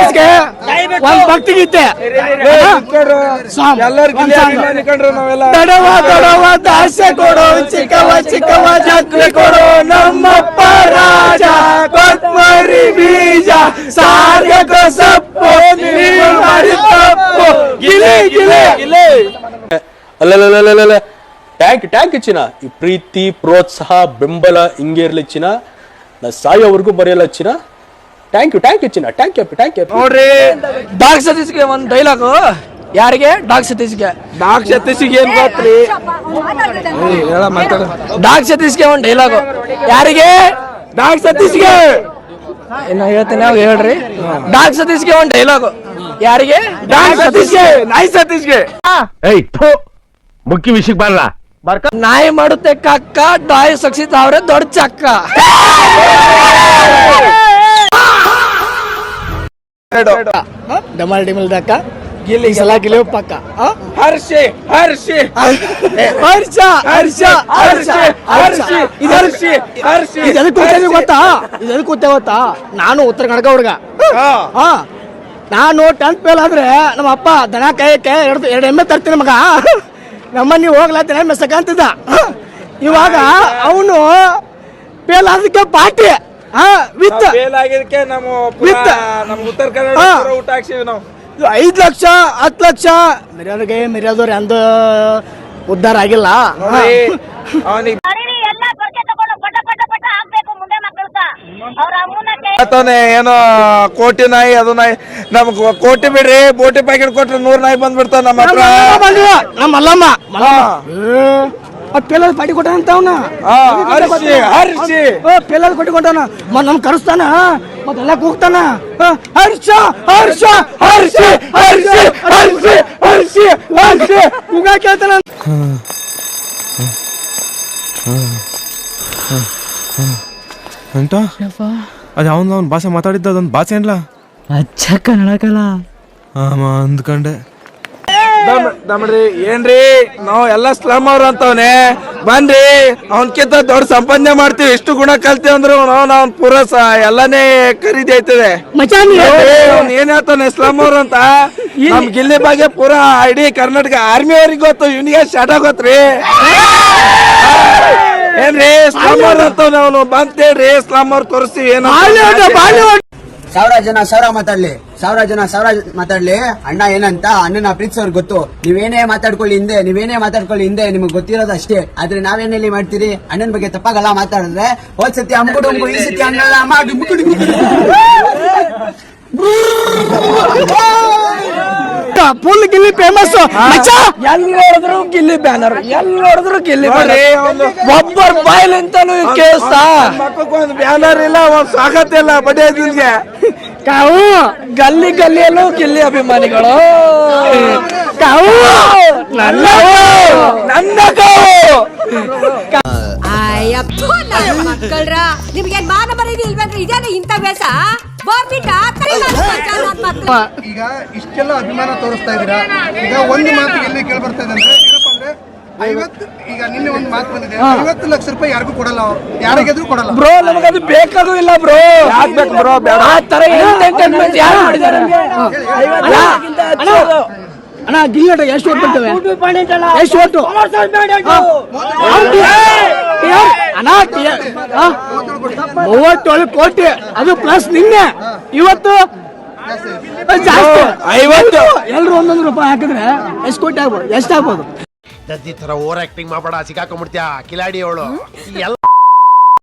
ಡಾಕ್ಟರ್ಸ್ಗೆ ಒಂದ್ ಭಕ್ತಿ ಗೀತೆ ತಡವ ದಾಸೆ ಕೊಡೋ ಚಿಕ್ಕವ ಜಾತ್ರೆ ಕೊಡೋ ನಮ್ಮಪ್ಪ ರಾಜ ಕೊತ್ಮರಿ ಬೀಜ ಸಾರ್ಗಕ ಸಪ್ಪು ಮಾಡಿ ತಪ್ಪು ಗಿಲೆ ಗಿಲೆ ಗಿಲೆ ಅಲ್ಲ ಟ್ಯಾಂಕ್ ಚಿನ್ನ ಈ ಪ್ರೀತಿ ಪ್ರೋತ್ಸಾಹ ಬೆಂಬಲ ಹಿಂಗೆ ಇರ್ಲಿ ಚಿನ್ನ ನಾ ಸಾಯೋವರೆಗೂ ಬರೆಯಲ್ಲ ಚಿನ್ನ ಥ್ಯಾಂಕ್ ಯು ಚಿನ್ನ ಥ್ಯಾಂಕ್ ಯು ನೋಡ್ರಿ ಡಾಕ್ ಸತೀಶ್ಗೆ ಒಂದ್ ಡೈಲಾಗು ಯಾರಿಗೆ ಡಾಕ್ ಸತೀಶ್ಗೆ ಏನ್ ಗೊತ್ತ್ರಿ ಡಾಕ್ ಸತೀಶ್ಗೆ ಒಂದ್ ಡೈಲಾಗು ಯಾರಿಗೆ ಡಾಕ್ ಸತೀಶ್ಗೆ ಇನ್ನ ಹೇಳ್ತೀನಿ ಅವಾಗ ಹೇಳ್ರಿ ಡಾಕ್ ಸತೀಶ್ಗೆ ಒಂದ್ ಡೈಲಾಗು ಯಾರಿಗೆ ಡಾಕ್ ಸತೀಶ್ಗೆ ನಾಯಿ ಸತೀಶ್ಗೆ ಮುಖ್ಯ ವಿಷಯಕ್ಕೆ ಬರಲ್ಲ ನಾಯಿ ಮಾಡುತ್ತೆ ಕಕ್ಕ ಡಾಯ್ ಸಕ್ಸಿತ್ ಅವ್ರೆ ದೊಡ್ಡ ಚಕ್ಕ ಡಮಲ್ ಡಿಮಲ್ ದಕ್ಕ ಗಿಲ್ಲಿ ಸಲ ಗಿಲಿ ಪಕ್ಕ ಹರ್ಷಿ ಇದೆದಕ್ಕೆ ಗೊತ್ತಾ ನಾನು ಉತ್ತರ ಕನ್ನಡ ಹುಡುಗ ನಾನು 10th ಫೇಲ್ ಆದ್ರೆ ನಮ್ಮ ಅಪ್ಪ ದನ ಕೈ ಎರಡು ಎಮ್ಮೆ ತರ್ತೀನಿ ಮಗ ನಮ್ಮನ್ನ ಹೋಗ್ಲಾತೀನಿ ಎಮ್ಮೆ ಸಕಂತಿದ್ದ ಇವಾಗ ಅವನು fail ಆದಕ್ಕೆ party with Uttara Kannada ಊಟ ಹಾಕ್ಸಿವಿ ನಾವು 5 ಲಕ್ಷ 10 ಲಕ್ಷ ಮಿರ್ಯಾದವ್ರು ಅಂದು ಉದ್ಧಾರ ಆಗಿಲ್ಲ ಏನೋ ಕೋಟಿ ನಾಯಿ ಅದು ನಾಯಿ ನಮ್ಗ್ ಕೋಟಿ ಬಿಡ್ರಿ ಬೋಟಿ ಪ್ಯಾಕೆಟ್ ಕೊಟ್ರೆ 100 ನಾಯಿ ಬಂದ್ಬಿಡ್ತಾವ ನಮ್ಮ ಹತ್ರ ನಮ್ಮ ಮಲ್ಲಮ್ಮ ಪೇಲ ಪಾಟಿ ಕೊಟ್ಟಾನಂತ ಅವನ ಪೇಲ ಕೊಟ್ಟಿ ಕೊಟ್ಟಾನ ನಮ್ ಕರೆಸ್ತಾನ ಮತ್ತೆಲ್ಲ ಕೂಗ್ತಾನ ಹರ್ಷ ಕೂಗ ಕೇಳ್ತಾನ ಅಂತ ಅದ ಅವನ ಭಾಷೆ ಮಾತಾಡಿದ್ದ ಅದೊಂದು ಭಾಷೆ ಏನ್ಲ ಅಚ್ಚ ಕನ್ನಡಕಲ್ಲ ಅಂದ್ಕೊಂಡೆ ದಮ್ರಿ ಏನ್ರಿ ನಾವ್ ಎಲ್ಲಾ ಸ್ಲಮ್ ಅವ್ರ ಅಂತವ್ನೆ ಬನ್ರಿ ಅವನ್ಕಿಂತ ದೊಡ್ಡ ಸಂಪಾದನೆ ಮಾಡ್ತೀವಿ ಎಷ್ಟು ಗುಣ ಕಲ್ತೀವಿ ಅಂದ್ರು ನಾವ್ ಪೂರಸ ಎಲ್ಲಾನೇ ಖರೀದಿ ಆಯ್ತದೆ ಏನ್ ಹೇಳ್ತಾನೆ ಸ್ಲಮ್ ಅವ್ರ ಅಂತ ನಮ್ ಗಿಲ್ಲಿ ಬಗ್ಗೆ ಪೂರಾ ಇಡೀ ಕರ್ನಾಟಕ ಆರ್ಮಿ ಅವ್ರಿಗೆ ಗೊತ್ತು ಇವನಿಗೆ ಶಾಟ ಗೊತ್ತ್ರಿ ಏನ್ರಿ ಸ್ಲಮ್ ಅವ್ರ ಅಂತವ್ನೆ ಅವನು ಬಂತೇಳ್ರಿ ಸ್ಲಮ್ ಅವ್ರ ತೋರಿಸ್ತೀವಿ ಏನೋ ಸಾವಿರ ಜನ ಮಾತಾಡ್ಲಿ ಅಣ್ಣ ಏನಂತ ಅಣ್ಣನ ಪ್ರೀತಿಸೋರ್ ಗೊತ್ತು ನೀವೇನೇ ಮಾತಾಡ್ಕೊಳ್ಳಿ ಹಿಂದೆ ನಿಮ್ಗೆ ಗೊತ್ತಿರೋದು ಅಷ್ಟೇ ಆದ್ರೆ ನಾವೇನಲ್ಲಿ ಮಾಡ್ತೀರಿ ಅಣ್ಣನ ಬಗ್ಗೆ ತಪ್ಪಾಗಲ್ಲ ಮಾತಾಡಿದ್ರೆ ಹೋದ್ ಸತಿ ಅಂಬುಡು ಈ ಸತಿ ಅನ್ನಲ್ಲ ಫುಲ್ ಗಿಲ್ಲಿ ಫೇಮಸ್ ಎಲ್ಲಿ ನೋಡಿದ್ರು ಗಿಲ್ಲಿ ಬ್ಯಾನರ್ ಒಬ್ಬರ ಬಾಯ್ಲಿಂತಾನು ಕೇಸ ಒಂದು ಬ್ಯಾನರ್ ಇಲ್ಲ ಒಂದ್ ಸ್ವಾಗತ ಇಲ್ಲ ಬಡ್ಡಿಗೆ ಕಾವು ಗಲ್ಲಿಯಲ್ಲೂ ಗಿಲ್ಲಿ ಅಭಿಮಾನಿಗಳು ನನ್ನ ಕಾವು ಮಕ್ಕಳ್ರ ನಿಮ್ಗೆ ಮಾನ ಮರ್ಯಾದೆ ಇಲ್ವೇನ್ರಿ ಇದೇನ ಇಂತ ವೇಷ ಈಗ ಇಷ್ಟೆಲ್ಲ ಅಭಿಮಾನ ತೋರಿಸ್ತಾ ಇದೀರಾ ಈಗ ಒಂದು ಮಾತು ಎಲ್ಲಿ ಕೇಳಿ ಬರ್ತಾ ಇದೆ ಅಂದ್ರೆ ಏನಪ್ಪಾ ಅಂದ್ರೆ 50 ಈಗ ನಿನ್ನೆ ಒಂದು ಮಾತು ಬಂದಿದೆ 50 ಲಕ್ಷ ರೂಪಾಯಿ ಯಾರಿಗೂ ಕೊಡಲ್ಲ ಯಾರಿಗಾದ್ರೂ ಕೊಡಲ್ಲ ಬ್ರೋ ನಮಗದು ಬೇಕಾಗೂ ಇಲ್ಲ ಬ್ರೋ ಯಾಕೆ ಬೇಕು ಬ್ರೋ ಬೇಡ ಆ ತರ ಎಂಟರ್ಟೈನ್ಮೆಂಟ್ ಯಾರು ಮಾಡಿದ್ದಾರೆ ಅಣ್ಣ ಗಿಲ್ಲಿಟ ಎಷ್ಟು ಓಟ್ ಬರ್ತವೆ ಎಷ್ಟು ಓಟು ಅಣ್ಣ 37 ಕೋಟಿ ಅದು ಪ್ಲಸ್ ನಿನ್ನೆ ಇವತ್ತು ಜಾಸ್ತಿ 50 ಎಲ್ರು 100 ರೂಪಾಯಿ ಹಾಕಿದ್ರೆ ಎಷ್ಟು ಕೋಟಿ ಆಗ್ಬೋದು ಎಷ್ಟಾಗ್ಬೋದು ದದ್ದಿ ತರ ಓವರ್ ಆಕ್ಟಿಂಗ್ ಮಾಡಬೇಡ ಸಿಕ್ಕಾಕೊಂಡ್ಬಿಡ್ತೀಯ ಕಿಲಾಡಿ ಅವಳು